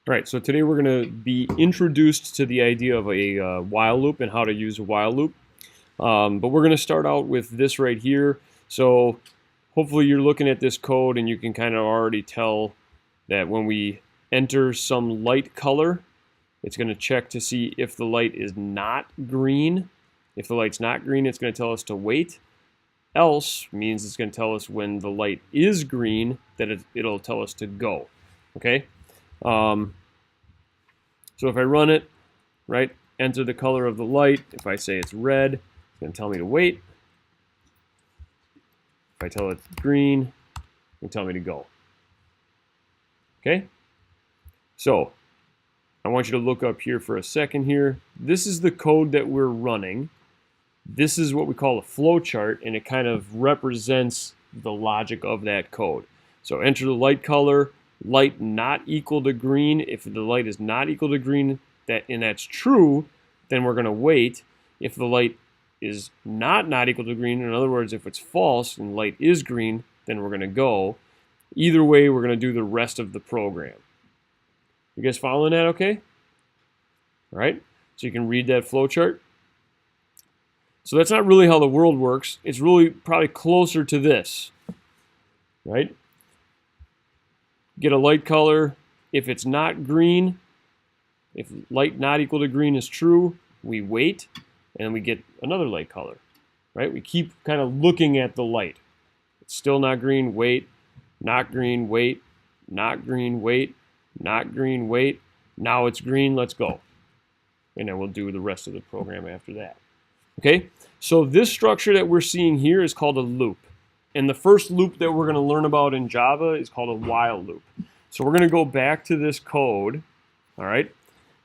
All right, so today we're going to be introduced to the idea of a while loop and how to use a while loop. But we're going to start out with this right here. So hopefully you're looking at this code and you can kind of already tell that when we enter some light color, it's going to check to see if the light is not green. If the light's not green, it's going to tell us to wait. Else means it's going to tell us when the light is green, that it'll tell us to go. Okay? So if I run it, right, enter the color of the light. If I say it's red, it's going to tell me to wait. If I tell it green, it's going to tell me to go. Okay? So I want you to look up here for a second here. This is the code that we're running. This is what we call a flow chart, and it kind of represents the logic of that code. So enter the light color, light not equal to green. If the light is not equal to green, and that's true, then we're going to wait. If the light is not equal to green, in other words, if it's false and light is green, then we're going to go. Either way, we're going to do the rest of the program. You guys following that okay? All right, so you can read that flow chart. So that's not really how the world works. It's really probably closer to this, right? Get a light color. If it's not green, if light not equal to green is true, we wait, and we get another light color, right? We keep kind of looking at the light. It's still not green, wait. Not green, wait. Not green, wait. Not green, wait. Now it's green, let's go. And then we'll do the rest of the program after that. Okay, so this structure that we're seeing here is called a loop. And the first loop that we're going to learn about in Java is called a while loop. So we're going to go back to this code, all right,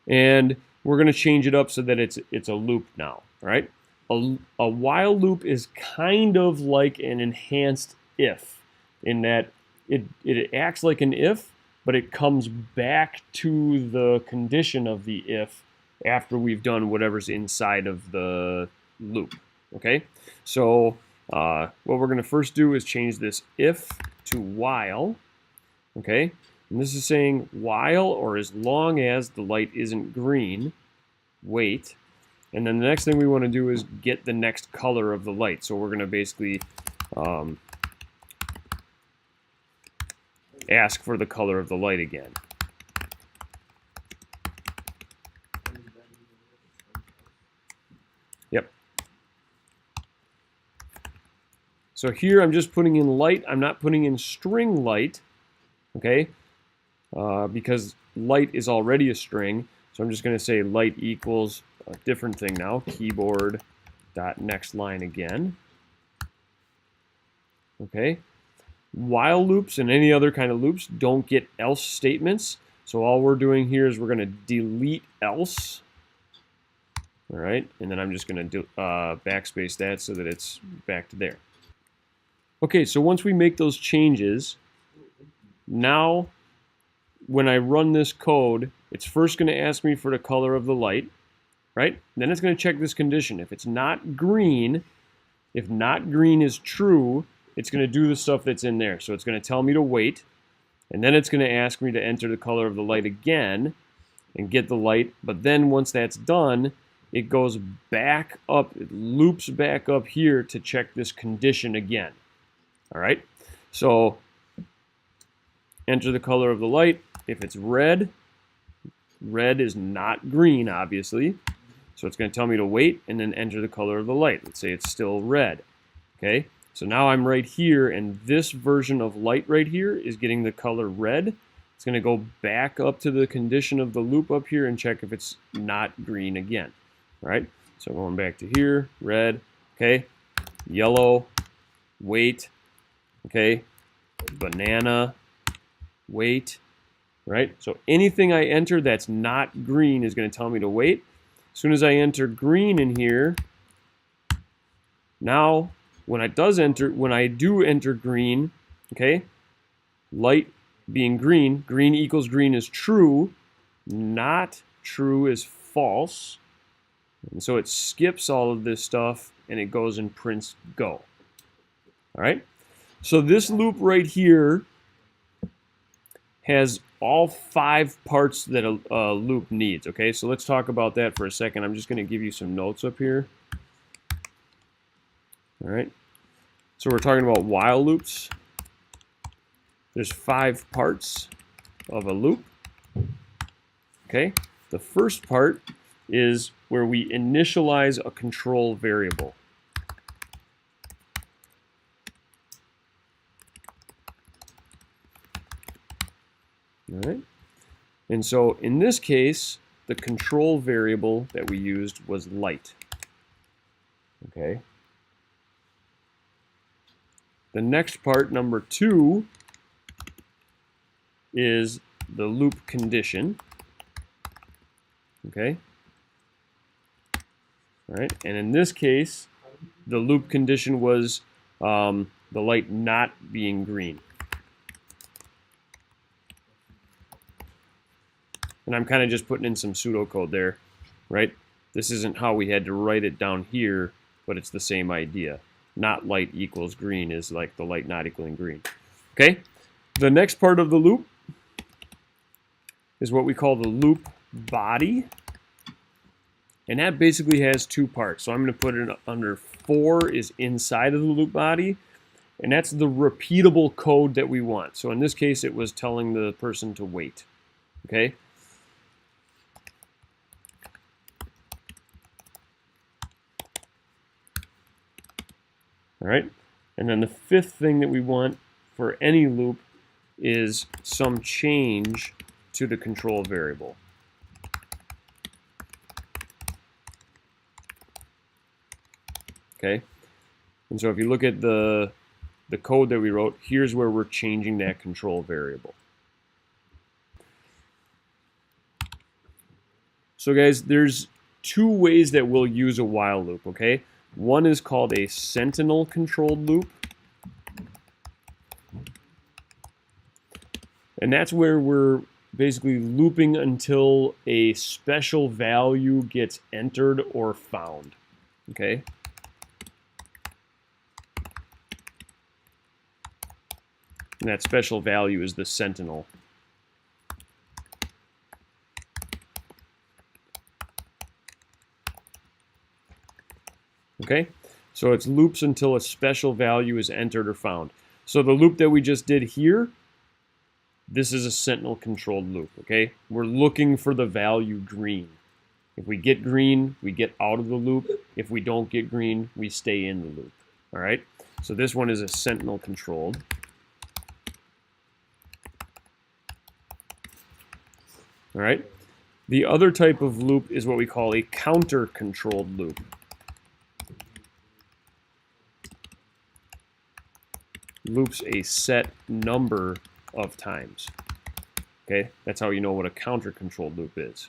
and we're going to change it up so that it's a loop now, all right? A while loop is kind of like an enhanced if, in that it acts like an if, but it comes back to the condition of the if after we've done whatever's inside of the loop. Okay, so what we're going to first do is change this if to while. Okay, and this is saying while or as long as the light isn't green, wait. And then the next thing we want to do is get the next color of the light. So we're going to basically ask for the color of the light again. Yep. So here I'm just putting in light. I'm not putting in string light, okay, because light is already a string. So I'm just going to say light equals a different thing now, keyboard dot next line again. Okay. While loops and any other kind of loops don't get else statements. So all we're doing here is we're going to delete else. All right, and then I'm just going to backspace that so that it's back to there. Okay, so once we make those changes, now when I run this code, it's first going to ask me for the color of the light, right? Then it's going to check this condition. If it's not green, if not green is true, it's going to do the stuff that's in there. So it's going to tell me to wait, and then it's going to ask me to enter the color of the light again and get the light. But then once that's done, it goes back up, it loops back up here to check this condition again. All right, so enter the color of the light. If it's red, red is not green, obviously. So it's going to tell me to wait and then enter the color of the light. Let's say it's still red. Okay, so now I'm right here, and this version of light right here is getting the color red. It's going to go back up to the condition of the loop up here and check if it's not green again. All right, so going back to here, red, okay, yellow, wait, okay, banana, wait, right? So anything I enter that's not green is going to tell me to wait. As soon as I enter green in here, now when I do enter green, okay, light being green, green equals green is true, not true is false. And so it skips all of this stuff and it goes and prints go. All right. So this loop right here has all 5 parts that a loop needs. Okay, so let's talk about that for a second. I'm just going to give you some notes up here. All right, so we're talking about while loops. There's 5 parts of a loop. Okay, the first part is where we initialize a control variable. All right, and so in this case, the control variable that we used was light. Okay. The next part, number 2, is the loop condition. Okay. All right, and in this case, the loop condition was the light not being green. And I'm kind of just putting in some pseudocode there, right? This isn't how we had to write it down here, but it's the same idea. Not light equals green is like the light not equaling green. Okay? The next part of the loop is what we call the loop body. And that basically has 2 parts. So I'm going to put it under 4 is inside of the loop body. And that's the repeatable code that we want. So in this case, it was telling the person to wait. Okay? All right, and then the 5th thing that we want for any loop is some change to the control variable. Okay, and so if you look at the code that we wrote, here's where we're changing that control variable. So guys, there's 2 ways that we'll use a while loop, okay? One is called a sentinel controlled loop. And that's where we're basically looping until a special value gets entered or found. Okay? And that special value is the sentinel. Okay, so it's loops until a special value is entered or found. So the loop that we just did here, this is a sentinel controlled loop, okay? We're looking for the value green. If we get green, we get out of the loop. If we don't get green, we stay in the loop, all right? So this one is a sentinel controlled. All right, the other type of loop is what we call a counter controlled loop. Loops a set number of times. Okay, that's how you know what a counter-controlled loop is.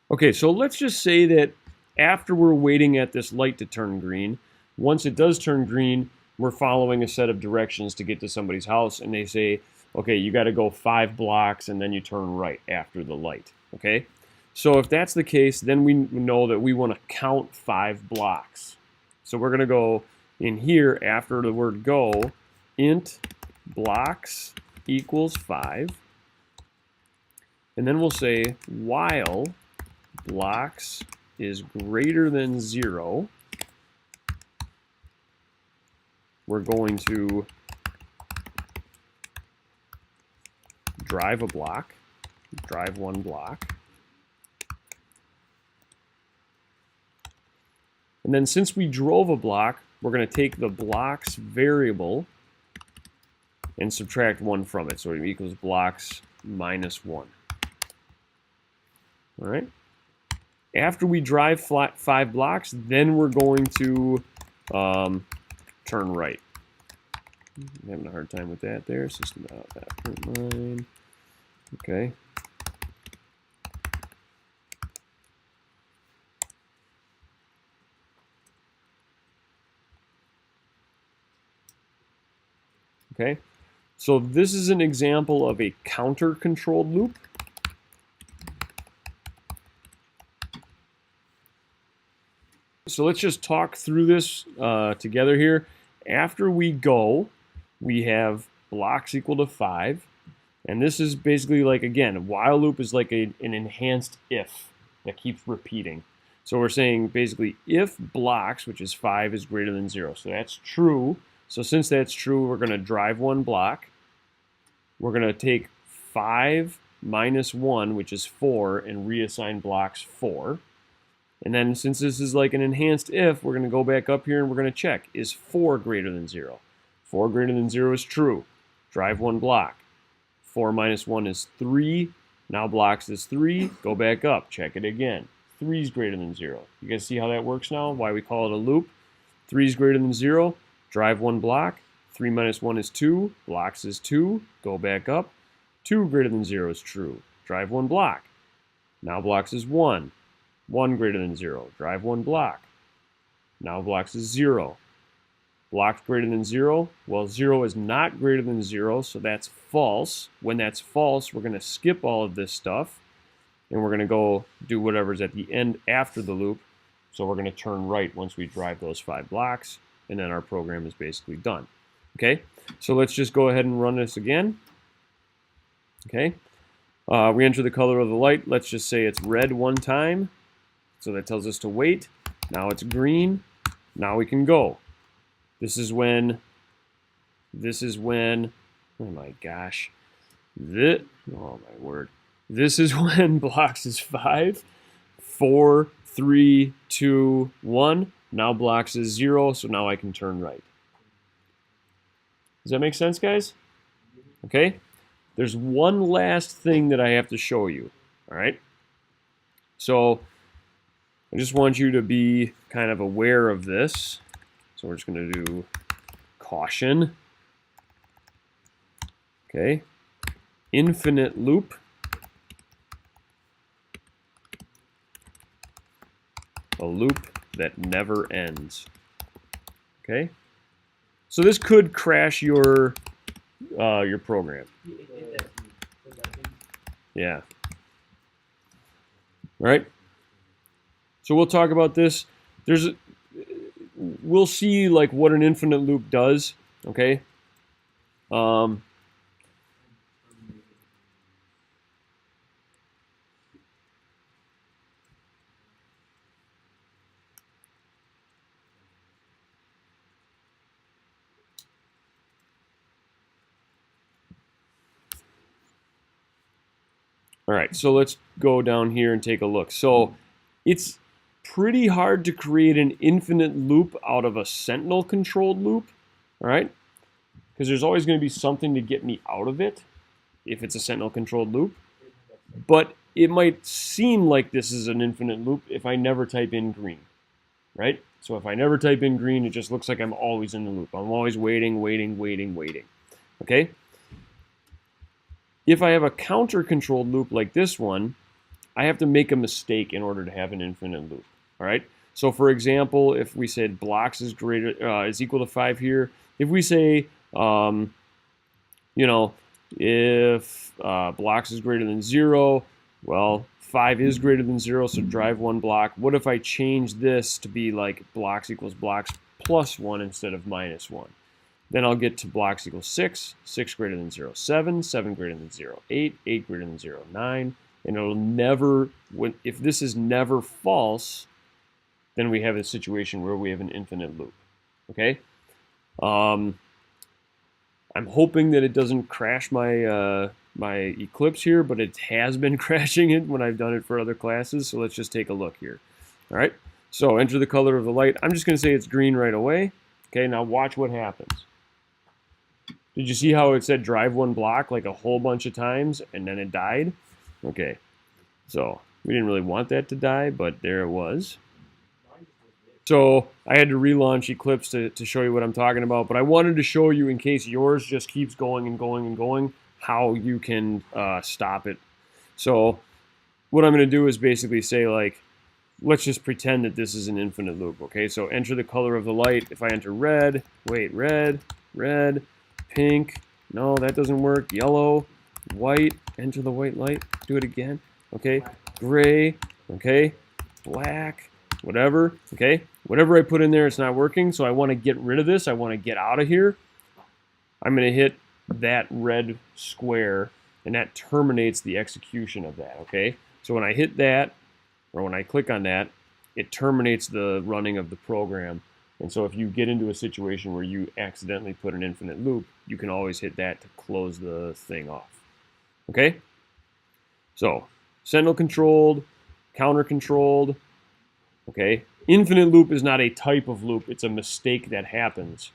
Okay, so let's just say that after we're waiting at this light to turn green, once it does turn green, we're following a set of directions to get to somebody's house, and they say, okay, you got to go 5 blocks and then you turn right after the light. Okay, so if that's the case, then we know that we want to count 5 blocks. So we're going to go in here after the word go, int blocks equals 5. And then we'll say while blocks is greater than 0, we're going to drive a block, drive 1 block. And then since we drove a block, we're going to take the blocks variable and subtract 1 from it. So it equals blocks minus 1. All right. After we drive 5 blocks, then we're going to turn right. I'm having a hard time with that there. System out that print line. Okay. Okay, so this is an example of a counter-controlled loop. So let's just talk through this together here. After we go, we have blocks equal to 5. And this is basically like, again, while loop is like an enhanced if that keeps repeating. So we're saying basically if blocks, which is 5, is greater than 0. So that's true. So since that's true, we're going to drive one block. We're going to take 5 minus 1, which is 4, and reassign blocks 4. And then since this is like an enhanced if, we're going to go back up here and we're going to check, is 4 greater than 0? 4 greater than 0 is true. Drive one block. 4 minus 1 is 3. Now blocks is 3. Go back up. Check it again. 3 is greater than 0. You guys see how that works now? Why we call it a loop? 3 is greater than 0. Drive one block. 3 minus 1 is 2. Blocks is 2. Go back up. 2 greater than 0 is true. Drive one block. Now blocks is 1. 1 greater than 0. Drive one block. Now blocks is 0. Blocks greater than 0. Well, 0 is not greater than 0, so that's false. When that's false, we're going to skip all of this stuff, and we're going to go do whatever's at the end after the loop. So we're going to turn right once we drive those 5 blocks, and then our program is basically done. Okay, so let's just go ahead and run this again. Okay, we enter the color of the light. Let's just say it's red one time. So that tells us to wait. Now it's green. Now we can go. This is when, oh my gosh, oh my word. This is when blocks is 5, 4, 3, 2, 1. Now blocks is 0, so now I can turn right. Does that make sense, guys? Okay. There's one last thing that I have to show you, all right? So I just want you to be kind of aware of this. So we're just going to do caution. Okay. Infinite loop. A loop that never ends. Okay. So this could crash your program. Yeah. All right. So we'll talk about this. We'll see like what an infinite loop does. Okay. All right, so let's go down here and take a look. So it's pretty hard to create an infinite loop out of a Sentinel controlled loop, all right? Because there's always going to be something to get me out of it if it's a Sentinel controlled loop. But it might seem like this is an infinite loop if I never type in green, right? So if I never type in green, it just looks like I'm always in the loop. I'm always waiting, waiting, waiting, waiting, okay? If I have a counter-controlled loop like this one, I have to make a mistake in order to have an infinite loop. All right. So, for example, if we said blocks is equal to 5 here, if we say, if blocks is greater than 0, well, 5 is greater than 0, so drive one block. What if I change this to be like blocks equals blocks plus 1 instead of minus 1? Then I'll get to blocks equals 6, 6 greater than 0, 7, 7 greater than 0, 8, 8 greater than 0, 9. And it'll never, if this is never false, then we have a situation where we have an infinite loop. Okay? I'm hoping that it doesn't crash my my Eclipse here, but it has been crashing it when I've done it for other classes. So let's just take a look here. All right? So enter the color of the light. I'm just going to say it's green right away. Okay, now watch what happens. Did you see how it said drive one block like a whole bunch of times and then it died? Okay, so we didn't really want that to die, but there it was. So I had to relaunch Eclipse to show you what I'm talking about, but I wanted to show you, in case yours just keeps going and going and going, how you can stop it. So what I'm going to do is basically say, like, let's just pretend that this is an infinite loop, okay? So enter the color of the light. If I enter red, wait, red, pink, no, that doesn't work, yellow, white, enter the white light, do it again, okay, gray, okay, black, whatever, okay, whatever I put in there, it's not working, so I want to get rid of this, I want to get out of here. I'm going to hit that red square, and that terminates the execution of that, okay? So when I hit that, or when I click on that, it terminates the running of the program. And so if you get into a situation where you accidentally put an infinite loop, you can always hit that to close the thing off. Okay? So, sentinel controlled, counter controlled. Okay? Infinite loop is not a type of loop, it's a mistake that happens.